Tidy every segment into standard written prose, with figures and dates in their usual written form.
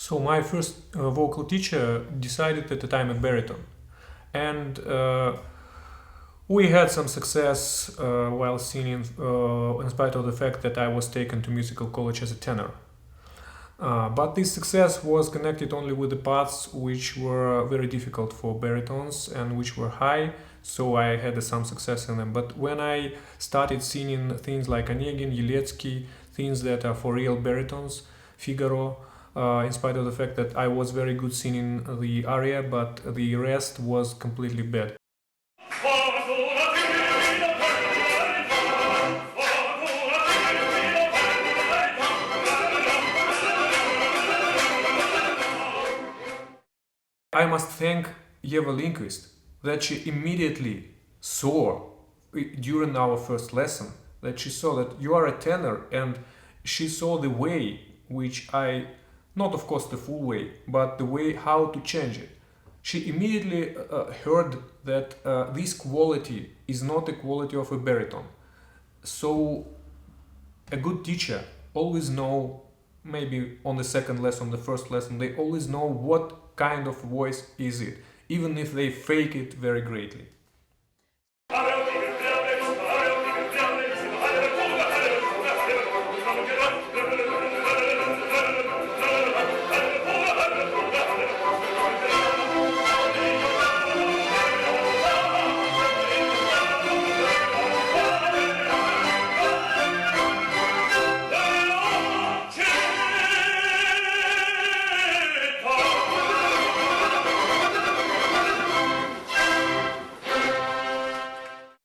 So my first vocal teacher decided at the time a baritone, and we had some success while singing, in spite of the fact that I was taken to musical college as a tenor. But this success was connected only with the parts which were very difficult for baritones and which were high, so I had some success in them. But when I started singing things like Onegin, Yeletsky, things that are for real baritones, Figaro, in spite of the fact that I was very good singing the aria, but the rest was completely bad. I must thank Lindqvist that she immediately saw during our first lesson that she saw that you are a tenor, and she saw the way which I, not of course the full way, but the way how to change it. She immediately heard that this quality is not the quality of a baritone. So a good teacher always know, maybe on the second lesson, the first lesson, they always know what kind of voice is it, even if they fake it very greatly.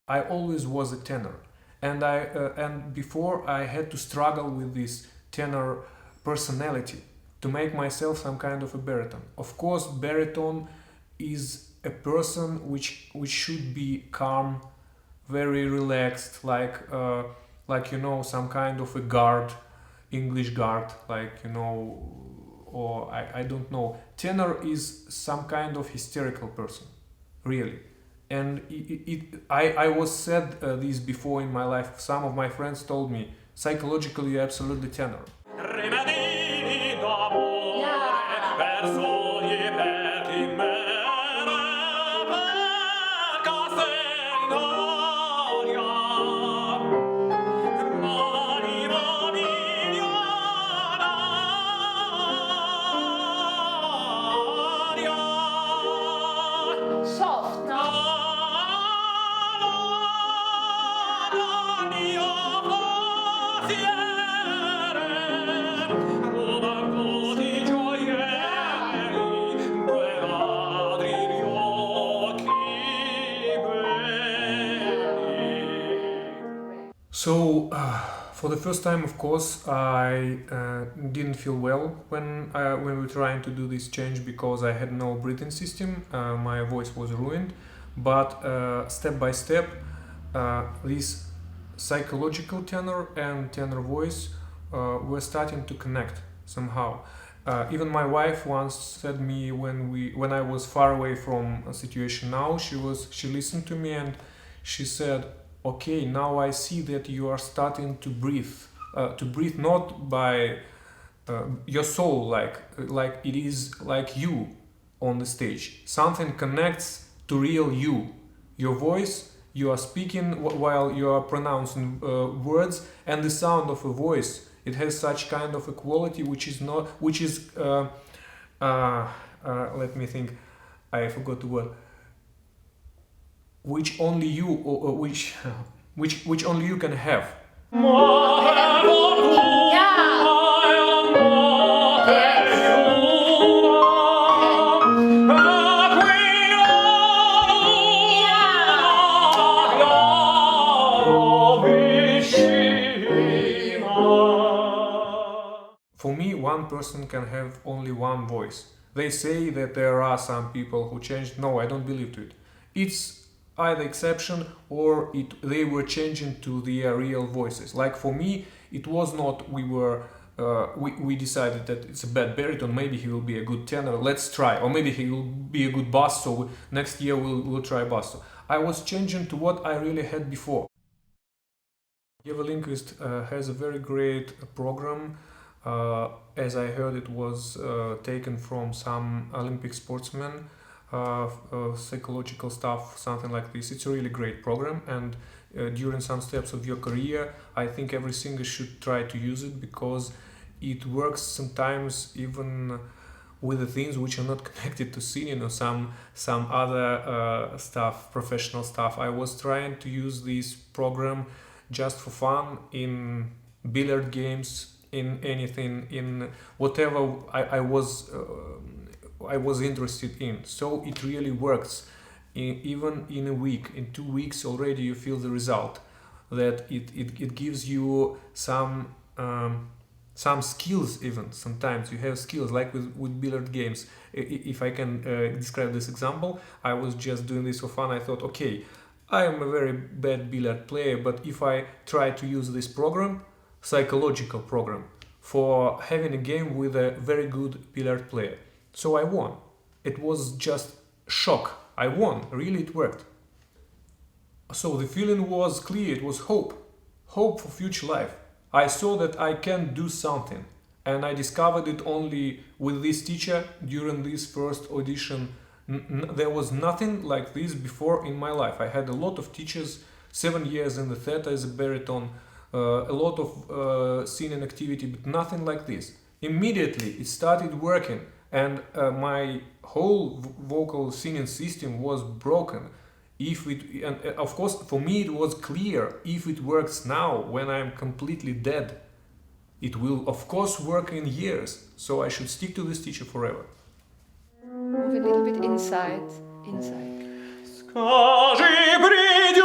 I always was a tenor, and before I had to struggle with this tenor personality to make myself some kind of a baritone. Of course, baritone is a person which should be calm, very relaxed, like some kind of a guard, English guard, or I don't know. Tenor is some kind of hysterical person, really. And I was said this before in my life. Some of my friends told me, psychologically you're absolutely tenor. So, for the first time, of course, I didn't feel well when we were trying to do this change, because I had no breathing system. My voice was ruined. But step by step, this psychological tenor and tenor voice were starting to connect somehow. Even my wife once said me when I was far away from a situation. Now she listened to me and she said, okay, now I see that you are starting to breathe not by your soul, like it is like you on the stage. Something connects to real you. Your voice, you are speaking while you are pronouncing words, and the sound of a voice, it has such kind of a quality which is let me think, I forgot the word, which only you which only you can have. For me, one person can have only one voice. They say that there are some people who changed. No, I don't believe to it. It's either exception or they were changing to their real voices. Like for me, it was not we decided that it's a bad baritone, maybe he will be a good tenor, let's try, or maybe he will be a good bass, so next year we'll try bass. So I was changing to what I really had before. Lindqvist has a very great program As I heard, it was taken from some Olympic sportsmen, psychological stuff, something like this. It's a really great program, and during some steps of your career, I think every singer should try to use it because it works sometimes even with the things which are not connected to singing or some other stuff, professional stuff. I was trying to use this program just for fun in billiard games, in anything, in whatever I was interested in. So it really works. Even in a week, in 2 weeks already you feel the result. That it gives you some skills. Even sometimes you have skills like with billiard games. If I can describe this example, I was just doing this for fun. I thought, okay, I am a very bad billiard player, but if I try to use this program, psychological program, for having a game with a very good billiard player, so I won. It was just shock. I won. Really, it worked. So the feeling was clear. It was hope for future life. I saw that I can do something, and I discovered it only with this teacher during this first audition. There was nothing like this before in my life. I had a lot of teachers, 7 years in the theater as a baritone, a lot of singing activity, but nothing like this. Immediately it started working, and my whole vocal singing system was broken. If it, and of course for me it was clear, if it works now when I'm completely dead, it will of course work in years. So I should stick to this teacher forever. Move a little bit inside. Скажи, придешь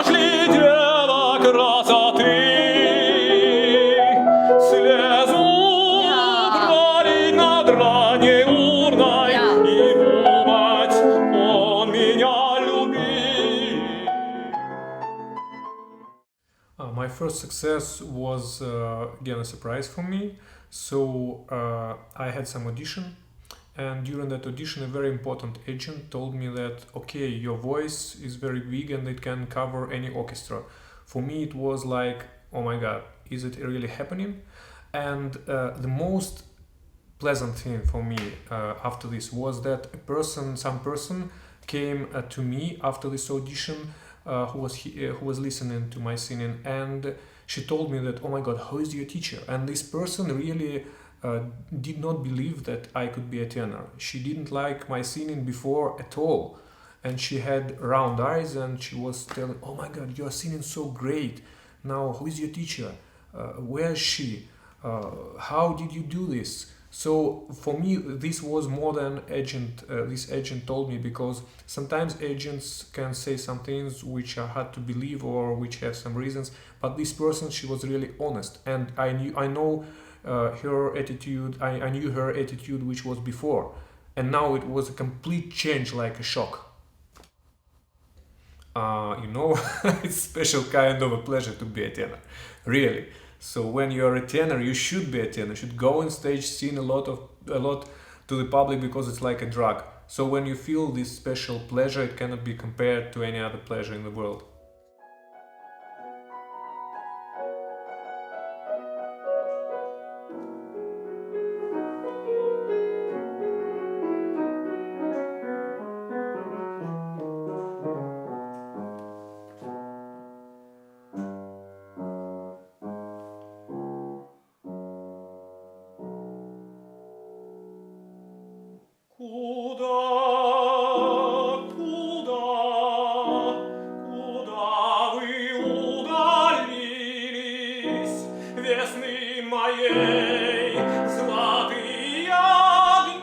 ли, дева красоты, слезу пролить над ранней урной и думать, он меня любит. My first success was again a surprise for me. So I had some audition, and during that audition a very important agent told me that okay, your voice is very big and it can cover any orchestra. For me it was like, oh my god, is it really happening? And the most pleasant thing for me after this was that some person came to me after this audition, who was listening to my singing, and she told me that, oh my god, who is your teacher? And this person really did not believe that I could be a tenor. She didn't like my singing before at all, and she had round eyes, and she was telling, oh my god, you are singing so great. Now who is your teacher? Where is she? How did you do this? So for me this was more than agent. This agent told me, because sometimes agents can say some things which are hard to believe or which have some reasons, but this person, she was really honest, and I know her attitude. I knew her attitude which was before, and now it was a complete change, like a shock. It's special kind of a pleasure to be a tenor, really. So when you are a tenor, you should be a tenor. You should go on stage, sing a lot to the public, because it's like a drug. So when you feel this special pleasure, it cannot be compared to any other pleasure in the world. Куда вы удалились, весны моей золотые огни?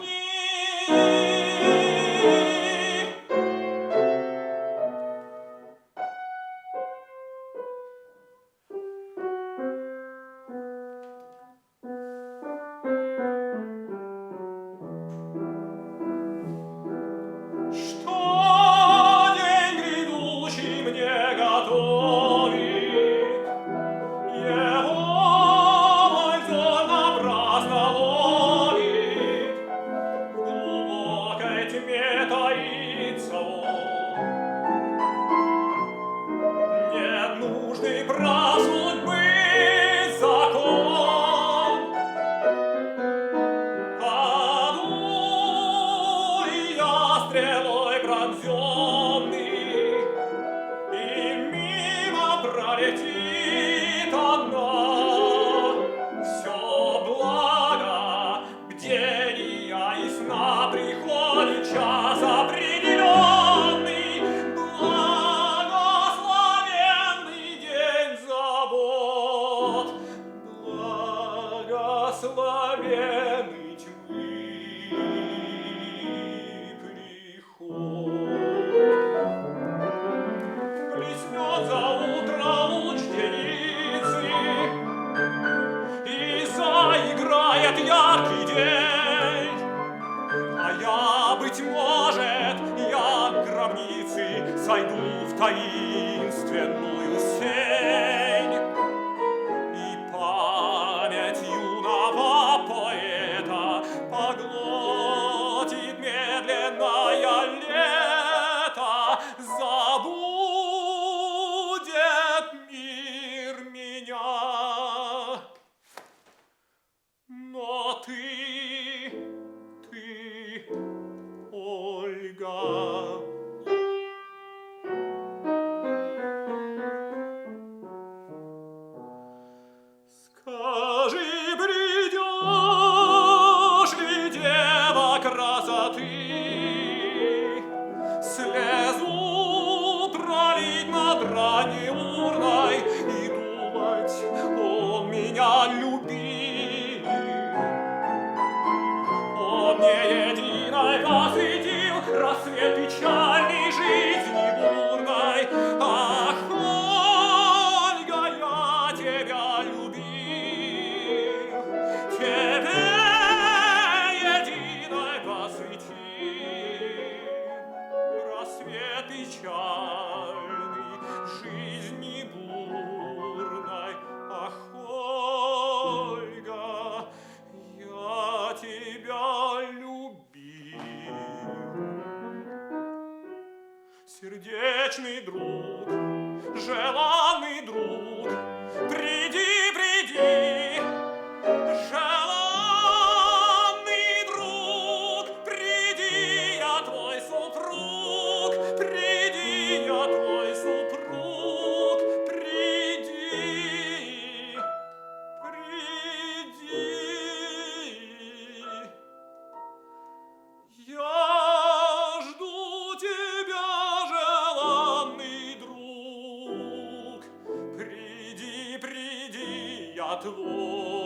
Что день грядущий мне готовит? Его взор направит благословенный тьмы приход. Блеснет за утро луч девицы, и заиграет яркий день. А я, быть может, я к гробнице сойду в таинственную сень, и память юного поэта поглотит медленное лето, забудет мир меня. Но ты, Ольга, скажи, придешь ли, дева красоты, слезу пролить над ранней урной и думать, он меня любил. Он мне единой посвятил рассвет печальной жизни бурной. Ах, Ольга, я тебя любил, тебе единой посвятил рассвет печальный жизни бурной. Ах, Ольга, я тебя любил. Сердечный друг, желанный друг, приди, приди. Желанный друг, приди, я твой супруг, приди, я твой супруг, приди, приди. Я жду тебя, желанный друг, приди, приди, я твой